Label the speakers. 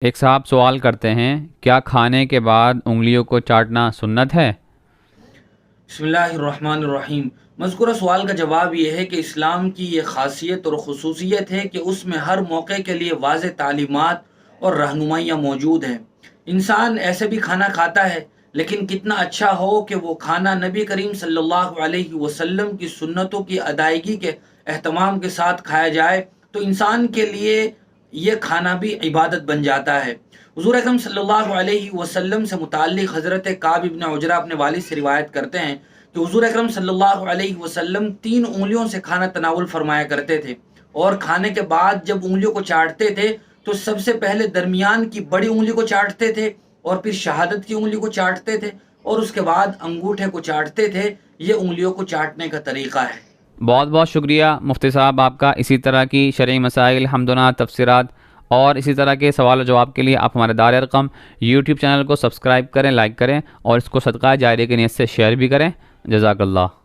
Speaker 1: ایک صاحب سوال کرتے ہیں، کیا کھانے کے بعد انگلیوں کو چاٹنا سنت ہے؟
Speaker 2: بسم اللہ الرحمن الرحیم۔ مذکورہ سوال کا جواب یہ ہے کہ اسلام کی یہ خاصیت اور خصوصیت ہے کہ اس میں ہر موقع کے لیے واضح تعلیمات اور رہنمائیاں موجود ہیں۔ انسان ایسے بھی کھانا کھاتا ہے، لیکن کتنا اچھا ہو کہ وہ کھانا نبی کریم صلی اللہ علیہ وسلم کی سنتوں کی ادائیگی کے اہتمام کے ساتھ کھایا جائے تو انسان کے لیے یہ کھانا بھی عبادت بن جاتا ہے۔ حضور اکرم صلی اللہ علیہ وسلم سے متعلق حضرت کعب ابن عجرہ اپنے والد سے روایت کرتے ہیں کہ حضور اکرم صلی اللہ علیہ وسلم 3 انگلیوں سے کھانا تناول فرمایا کرتے تھے، اور کھانے کے بعد جب انگلیوں کو چاٹتے تھے تو سب سے پہلے درمیان کی بڑی انگلی کو چاٹتے تھے، اور پھر شہادت کی انگلی کو چاٹتے تھے، اور اس کے بعد انگوٹھے کو چاٹتے تھے۔ یہ انگلیوں کو چاٹنے کا طریقہ ہے۔
Speaker 1: بہت بہت شکریہ مفتی صاحب آپ کا۔ اسی طرح کی شرعی مسائل، حمدنا تفسیرات اور اسی طرح کے سوال و جواب کے لیے آپ ہمارے دار ارقم یوٹیوب چینل کو سبسکرائب کریں، لائک کریں اور اس کو صدقہ جاریہ کی نیت سے شیئر بھی کریں۔ جزاک اللہ۔